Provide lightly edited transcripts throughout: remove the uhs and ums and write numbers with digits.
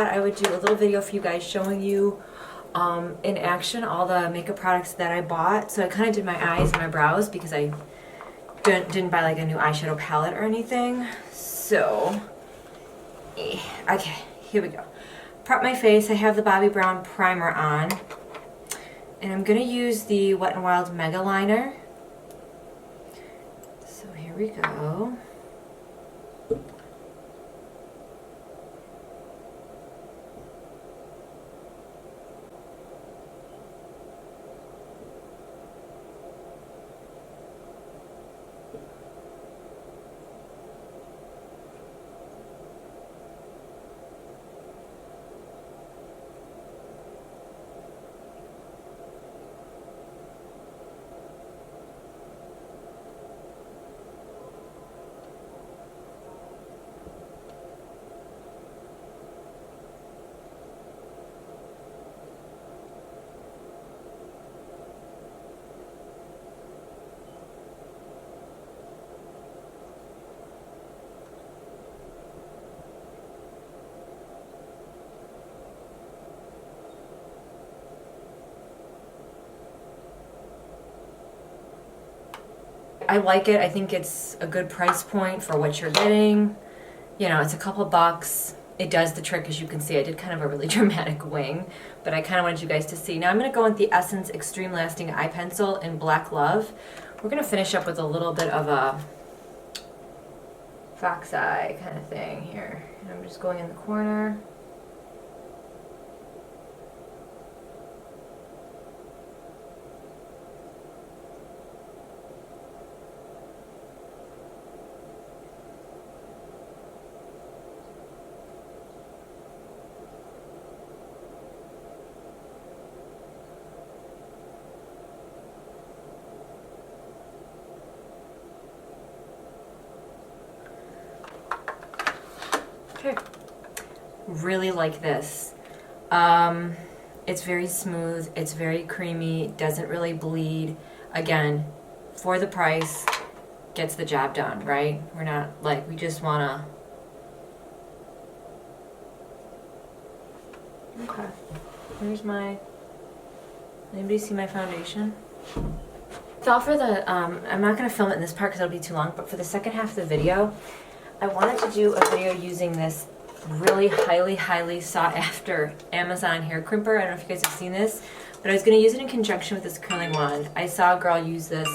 thought I would do a little video for you guys showing you in action all the makeup products that I bought. So I kind of did my eyes and my brows because I didn't buy like a new eyeshadow palette or anything. So, okay, here we go. Prep my face. I have the Bobbi Brown primer on. And I'm going to use the Wet n Wild Mega Liner. So here we go. I like it. I think it's a good price point for what you're getting. You know, it's a couple bucks. It does the trick, as you can see. I did kind of a really dramatic wing, but I kind of wanted you guys to see. Now I'm going to go with the Essence Extreme Lasting Eye Pencil in Black Love. We're going to finish up with a little bit of a fox eye kind of thing here. And I'm just going in the corner. Okay. Really like this. It's very smooth, it's very creamy, doesn't really bleed. Again, for the price, gets the job done, right? We're not like, we just wanna... Okay. Here's my... Anybody see my foundation? So for the, I'm not gonna film it in this part because it'll be too long, but for the second half of the video, I wanted to do a video using this really highly sought after Amazon hair crimper. I don't know if you guys have seen this, but I was going to use it in conjunction with this curling wand. I saw a girl use this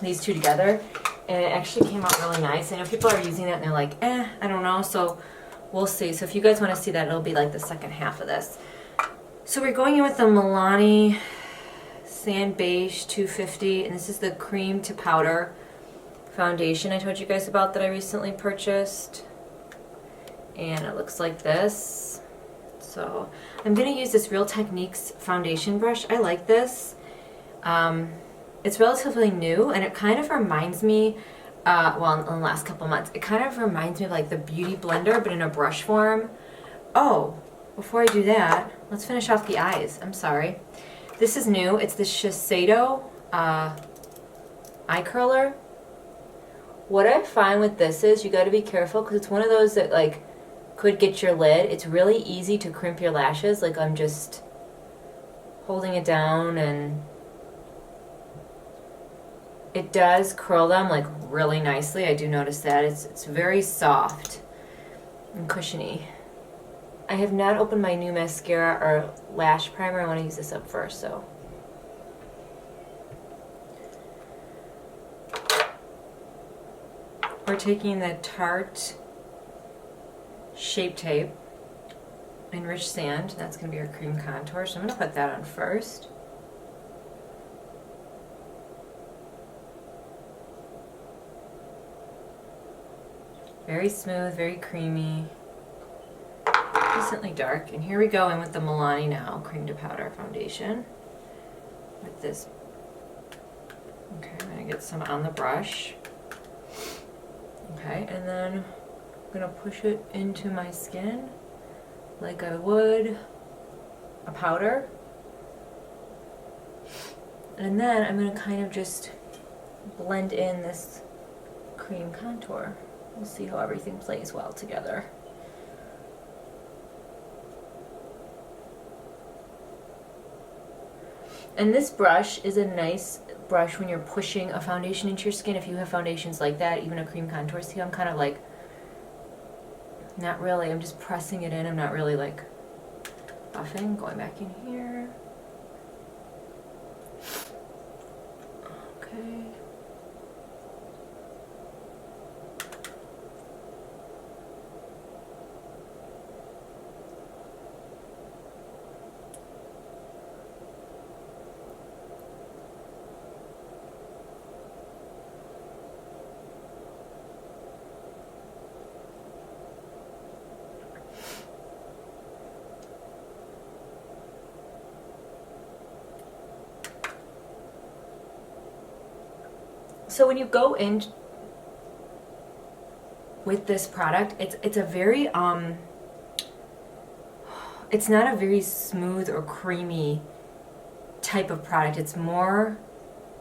these two together, and it actually came out really nice. I know people are using that and they're like, I don't know, so we'll see. So if you guys want to see that, it'll be like the second half of this. So we're going in with the Milani Sand Beige 250, and this is the cream to powder foundation I told you guys about that I recently purchased, and it looks like this. So I'm going to use this Real Techniques foundation brush. I like this. It's relatively new, and it kind of reminds me, well, in the last couple months, it kind of reminds me of like the Beauty Blender, but in a brush form. Oh, before I do that, let's finish off the eyes. I'm sorry. This is new. It's the Shishido Eye Curler. What I find with this is you got to be careful because it's one of those that like could get your lid. It's really easy to crimp your lashes. Like I'm just holding it down, and it does curl them like really nicely. I do notice that. It's very soft and cushiony. I have not opened my new mascara or lash primer. I want to use this up first, so. We're taking the Tarte Shape Tape Enriched Sand. That's going to be our cream contour, so I'm going to put that on first. Very smooth, very creamy. Decently dark. And here we go in with the Milani now cream to powder foundation with this. Okay, I'm going to get some on the brush. Okay, and then I'm going to push it into my skin like I would a powder. And then I'm going to kind of just blend in this cream contour. We'll see how everything plays well together. And this brush is a nice brush when you're pushing a foundation into your skin. If you have foundations like that, even a cream contour. See, I'm kind of like, not really, I'm just pressing it in. I'm not really like buffing. Going back in here. Okay. So when you go in with this product, it's a very it's not a very smooth or creamy type of product. It's more,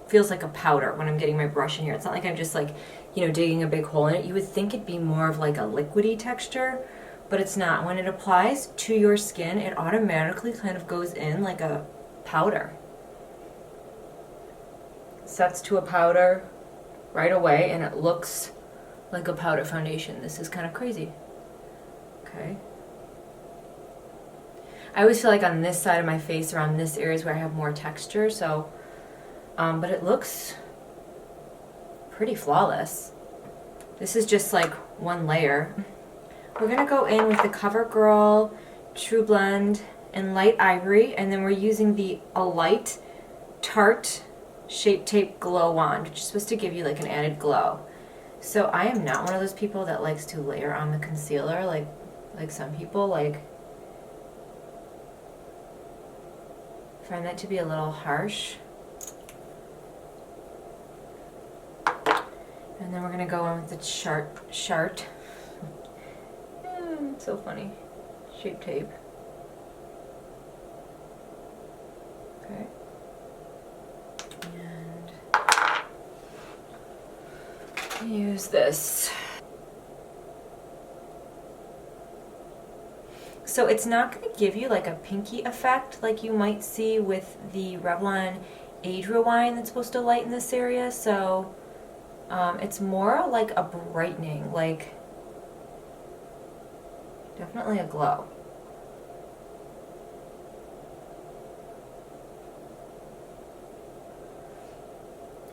feels like a powder when I'm getting my brush in here. It's not like I'm just like, you know, digging a big hole in it. You would think it'd be more of like a liquidy texture, but it's not. When it applies to your skin, it automatically kind of goes in like a powder. Sets to a powder right away, and it looks like a powder foundation. This is kind of crazy. Okay. I always feel like on this side of my face, around this area is where I have more texture, so, but it looks pretty flawless. This is just like one layer. We're gonna go in with the CoverGirl True Blend in Light Ivory, and then we're using the Light Tarte Shape Tape Glow Wand, which is supposed to give you like an added glow. So I am not one of those people that likes to layer on the concealer like some people. Like, find that to be a little harsh. And then we're gonna go in with the Chart. So funny. Shape Tape. Okay. Use this. So it's not going to give you like a pinky effect like you might see with the Revlon Age Rewind that's supposed to lighten this area. So it's more like a brightening, like definitely a glow.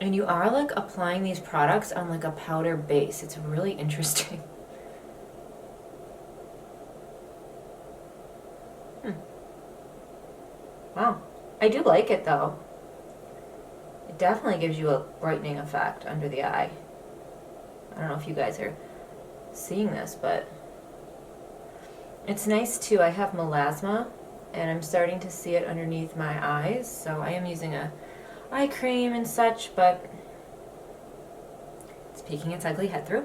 And you are like applying these products on like a powder base. It's really interesting. Wow. I do like it though. It definitely gives you a brightening effect under the eye. I don't know if you guys are seeing this, but it's nice too. I have melasma and I'm starting to see it underneath my eyes, so I am using a eye cream and such, but it's peeking its ugly head through.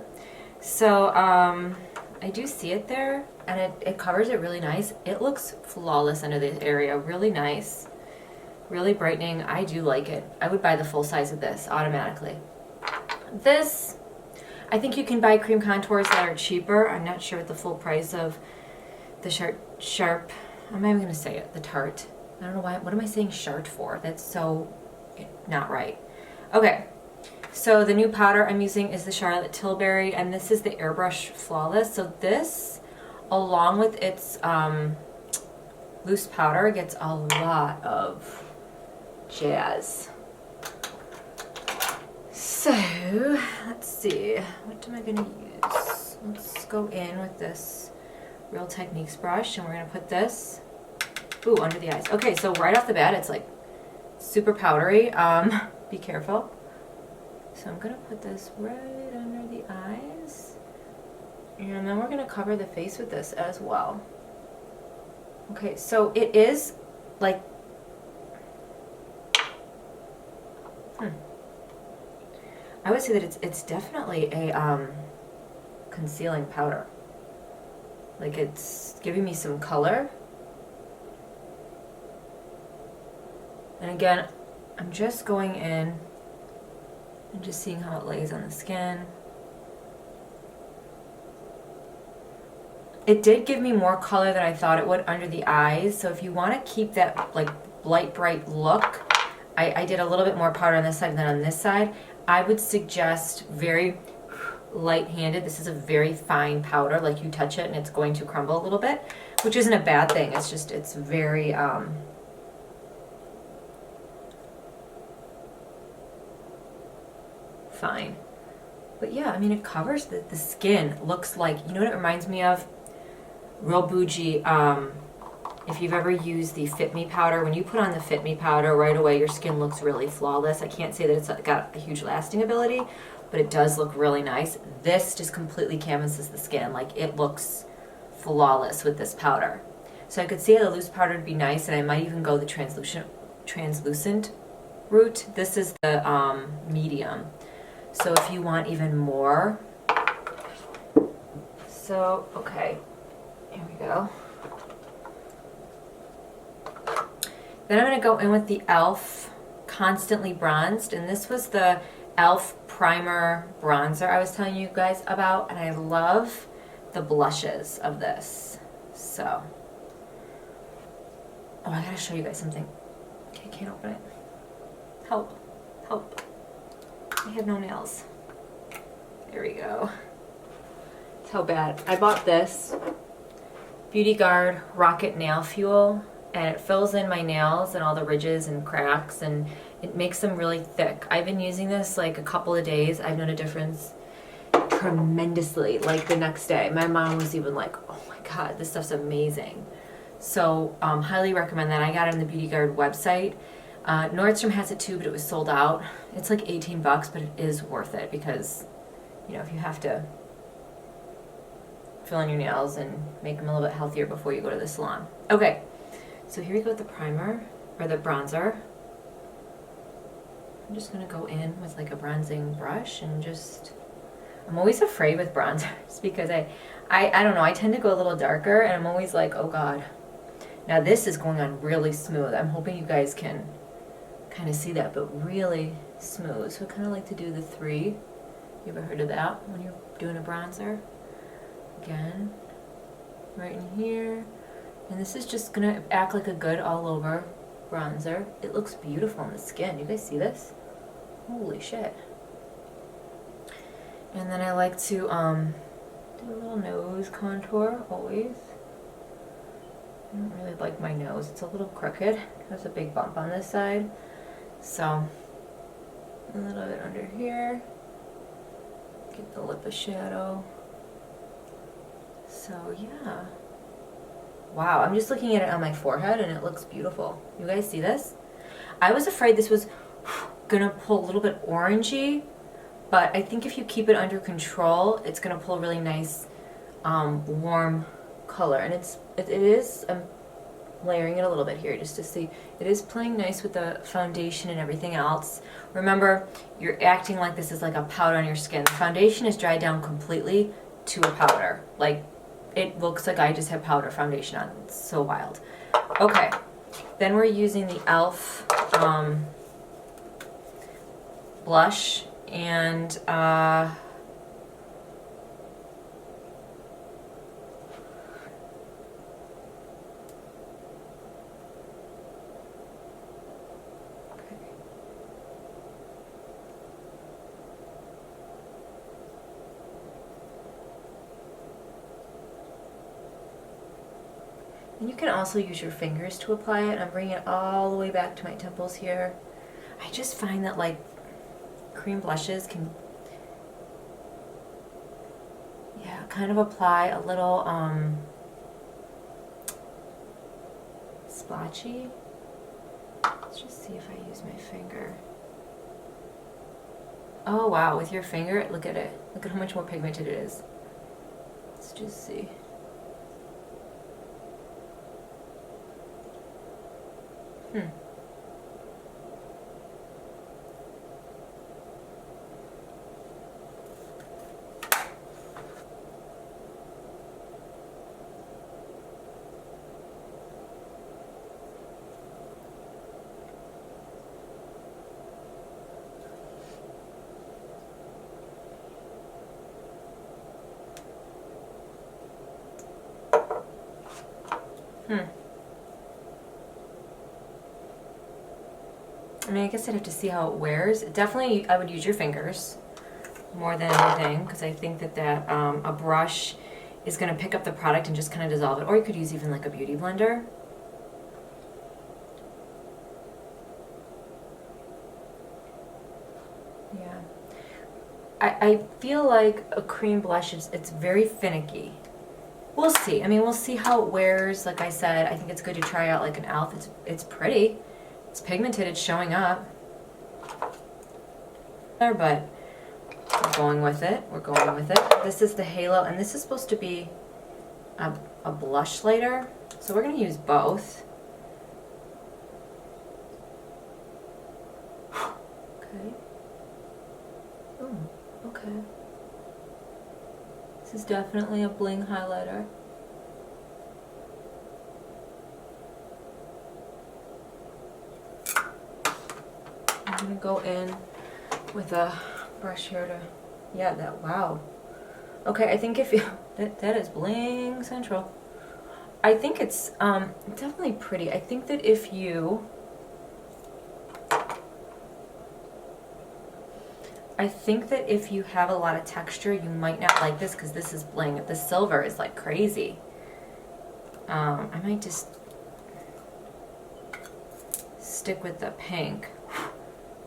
So I do see it there, and it covers it really nice. It looks flawless under this area, really nice, really brightening. I do like it. I would buy the full size of this automatically. This, I think you can buy cream contours that are cheaper. I'm not sure what the full price of the Sharp, I'm not even going to say it, the Tarte. I don't know why, what am I saying Chart for? That's so not right. Okay, so the new powder I'm using is the Charlotte Tilbury, and this is the Airbrush Flawless. So this, along with its loose powder, gets a lot of jazz. So let's see, what am I going to use? Let's go in with this Real Techniques brush, and we're going to put this, ooh, under the eyes. Okay, so right off the bat, it's like super powdery. Be careful. So I'm gonna put this right under the eyes, and then we're gonna cover the face with this as well. Okay, so it is like, I would say that it's definitely a concealing powder. Like, it's giving me some color. And again, I'm just going in and just seeing how it lays on the skin. It did give me more color than I thought it would under the eyes. So if you want to keep that like light bright look, I did a little bit more powder on this side than on this side. I would suggest very light-handed. This is a very fine powder. Like you touch it and it's going to crumble a little bit, which isn't a bad thing. It's just, it's very fine. But yeah, I mean, it covers the skin. Looks like, you know what it reminds me of? Real bougie. If you've ever used the Fit Me powder, when you put on the Fit Me powder, right away your skin looks really flawless. I can't say that it's got a huge lasting ability, but it does look really nice. This just completely canvases the skin. Like, it looks flawless with this powder. So I could see how the loose powder would be nice, and I might even go the translucent route. This is the medium. So if you want even more, so, okay, here we go. Then I'm going to go in with the e.l.f. Constantly Bronzed, and this was the e.l.f. Primer Bronzer I was telling you guys about, and I love the blushes of this. So, oh, I gotta show you guys something. Okay, I can't open it. Help, help. I have no nails. There we go. That's how bad. I bought this Beauty Guard Rocket Nail Fuel, and it fills in my nails and all the ridges and cracks, and it makes them really thick. I've been using this like a couple of days. I've known a difference tremendously. Like the next day, my mom was even like, oh my God, this stuff's amazing. So highly recommend that. I got it on the Beauty Guard website. Nordstrom has it too, but it was sold out. It's like 18 bucks, but it is worth it because, you know, if you have to fill in your nails and make them a little bit healthier before you go to the salon. Okay, so here we go with the primer, or the bronzer. I'm just gonna go in with like a bronzing brush and just, I'm always afraid with bronzers because I don't know, I tend to go a little darker and I'm always like, oh God. Now this is going on really smooth. I'm hoping you guys can kind of see that, but really smooth. So I kind of like to do the 3. You ever heard of that when you're doing a bronzer? Again, right in here. And this is just gonna act like a good all over bronzer. It looks beautiful on the skin. You guys see this? Holy shit. And then I like to do a little nose contour always. I don't really like my nose. It's a little crooked. There's a big bump on this side. So, a little bit under here. Get the lip of shadow. So, yeah. Wow, I'm just looking at it on my forehead and it looks beautiful. You guys see this? I was afraid this was gonna pull a little bit orangey, but I think if you keep it under control, it's gonna pull a really nice, warm color. And it is, I'm layering it a little bit here just to see. It is playing nice with the foundation and everything else. Remember, you're acting like this is like a powder on your skin. The foundation is dried down completely to a powder. Like, it looks like I just have powder foundation on. It's so wild. Okay, then we're using the e.l.f. Blush, and and you can also use your fingers to apply it. I'm bringing it all the way back to my temples here. I just find that like cream blushes can, yeah, kind of apply a little splotchy. Let's just see if I use my finger. Oh wow, with your finger, look at it. Look at how much more pigmented it is. Let's just see. I mean, I guess I'd have to see how it wears. Definitely, I would use your fingers more than anything, because I think that a brush is going to pick up the product and just kind of dissolve it. Or you could use even like a beauty blender. Yeah. I feel like a cream blush, it's very finicky. We'll see. I mean, we'll see how it wears. Like I said, I think it's good to try out like an e.l.f. It's pretty. It's pigmented. It's showing up. But we're going with it. We're going with it. This is the Halo, and this is supposed to be a blush lighter. So we're going to use both. Okay. Oh, okay. This is definitely a Bling highlighter. I'm going to go in with a brush here to, yeah, that, wow. Okay, I think if you, that is Bling Central. I think it's definitely pretty. I think that if you, have a lot of texture, you might not like this, because this is bling. The silver is like crazy. I might just stick with the pink.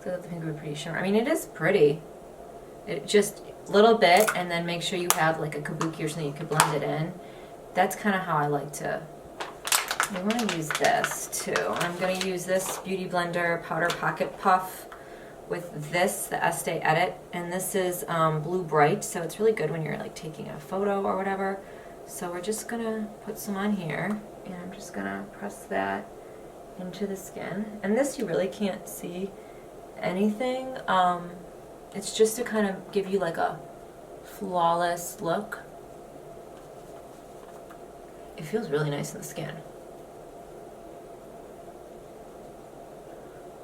So that the pink would be pretty shimmer. I mean, it is pretty. It just a little bit, and then make sure you have like a kabuki or something you could blend it in. That's kind of how I like to. I want to use this too. I'm going to use this Beauty Blender Powder Pocket Puff with this, the Estee Edit, and this is Blue Bright, so it's really good when you're like taking a photo or whatever. So we're just gonna put some on here, and I'm just gonna press that into the skin. And this, you really can't see anything. It's just to kind of give you like a flawless look. It feels really nice in the skin.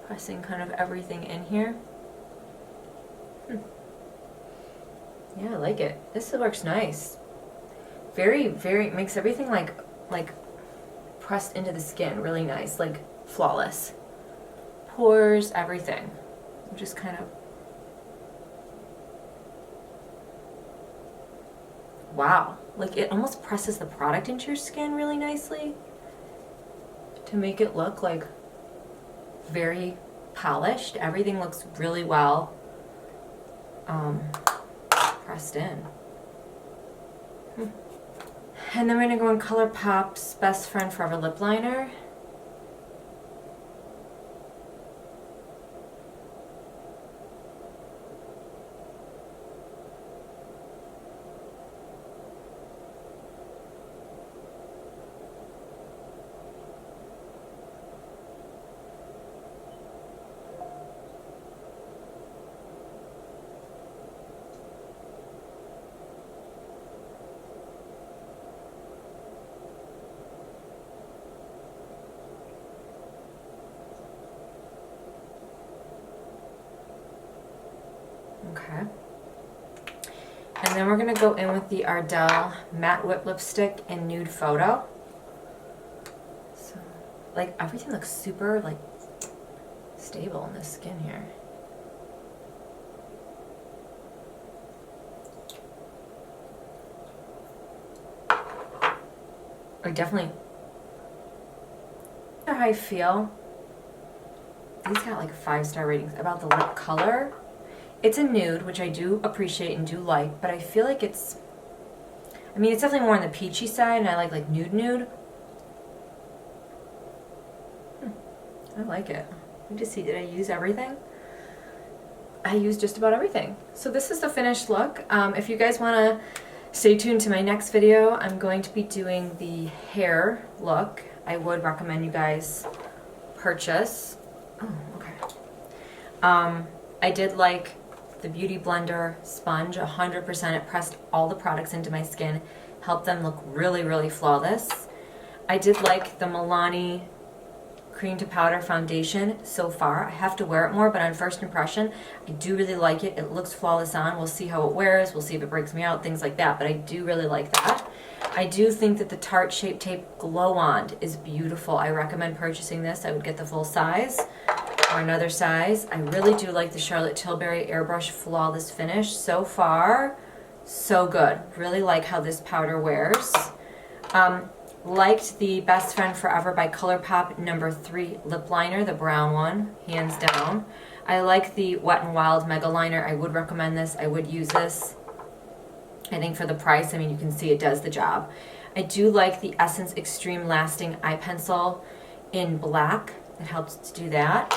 Pressing kind of everything in here. Yeah, I like it. This works nice. Very, very, makes everything like pressed into the skin really nice, like flawless. Pores, everything. Just kind of, wow. Like it almost presses the product into your skin really nicely to make it look like very polished. Everything looks really well pressed in. And then we're going to go in ColourPop's Best Friend Forever Lip Liner. Okay. And then we're going to go in with the Ardell Matte Whip Lipstick in Nude Photo. So, like, everything looks super, like, stable in the skin here. I definitely, how I feel. These got like 5-star ratings about the lip color. It's a nude, which I do appreciate and do like, but I feel like it's, I mean, it's definitely more on the peachy side, and I like nude. I like it. Let me just see, did I use everything? I used just about everything. So this is the finished look. If you guys want to stay tuned to my next video, I'm going to be doing the hair look. I would recommend you guys purchase. Oh, okay. I did like the Beauty Blender sponge 100%. It pressed all the products into my skin, helped them look really, really flawless. I did like the Milani cream to powder foundation so far. I have to wear it more, but on first impression, I do really like it. It looks flawless on. We'll see how it wears. We'll see if it breaks me out, things like that, but I do really like that. I do think that the Tarte Shape Tape Glow Wand is beautiful. I recommend purchasing this. I would get the full size or another size. I really do like the Charlotte Tilbury Airbrush Flawless Finish. So far, so good. Really like how this powder wears. Liked the Best Friend Forever by ColourPop number 3 lip liner, the brown one, hands down. I like the Wet n Wild Mega Liner. I would recommend this. I would use this. I think for the price, I mean, you can see it does the job. I do like the Essence Extreme Lasting Eye Pencil in black. It helps to do that.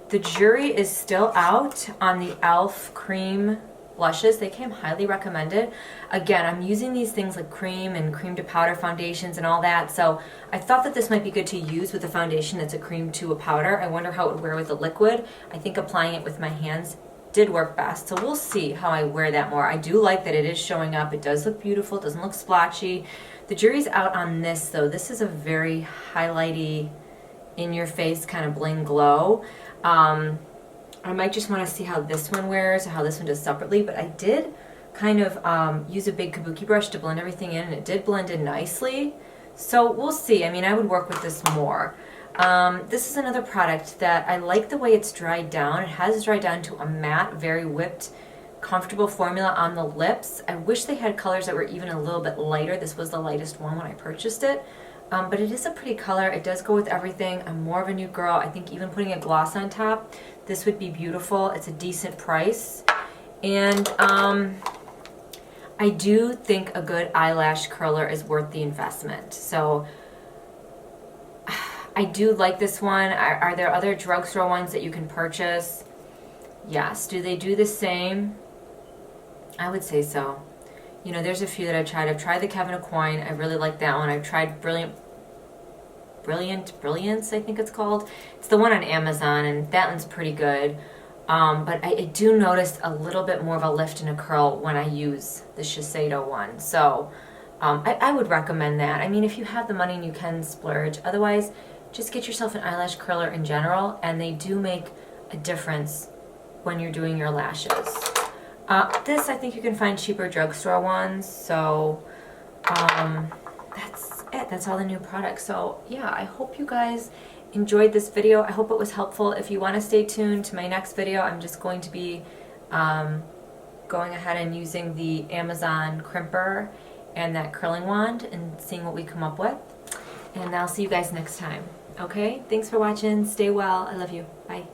The jury is still out on the e.l.f. Cream blushes. They came highly recommended. Again, I'm using these things like cream and cream to powder foundations and all that, so I thought that this might be good to use with a foundation that's a cream to a powder. I wonder how it would wear with a liquid. I think applying it with my hands did work best, so we'll see how I wear that more. I do like that it is showing up. It does look beautiful. It doesn't look splotchy. The jury's out on this, though. This is a very highlighty, in-your-face kind of bling glow. I might just want to see how this one wears or how this one does separately, but I did kind of use a big kabuki brush to blend everything in, and it did blend in nicely. So we'll see. I mean, I would work with this more. This is another product that I like the way it's dried down. It has dried down to a matte, very whipped, comfortable formula on the lips. I wish they had colors that were even a little bit lighter. This was the lightest one when I purchased it. But it is a pretty color. It does go with everything. I'm more of a nude girl. I think even putting a gloss on top, this would be beautiful. It's a decent price. And I do think a good eyelash curler is worth the investment. So I do like this one. Are there other drugstore ones that you can purchase? Yes. Do they do the same? I would say so. You know, there's a few that I've tried. I've tried the Kevin Aucoin. I really like that one. I've tried Brilliance, I think it's called. It's the one on Amazon, and that one's pretty good. But I do notice a little bit more of a lift and a curl when I use the Shiseido one. So I would recommend that. I mean, if you have the money and you can splurge. Otherwise, just get yourself an eyelash curler in general, and they do make a difference when you're doing your lashes. This, I think you can find cheaper drugstore ones, so that's it. That's all the new products. So yeah, I hope you guys enjoyed this video. I hope it was helpful. If you want to stay tuned to my next video, I'm just going to be going ahead and using the Amazon crimper and that curling wand and seeing what we come up with. And I'll see you guys next time. Okay? Thanks for watching. Stay well. I love you. Bye.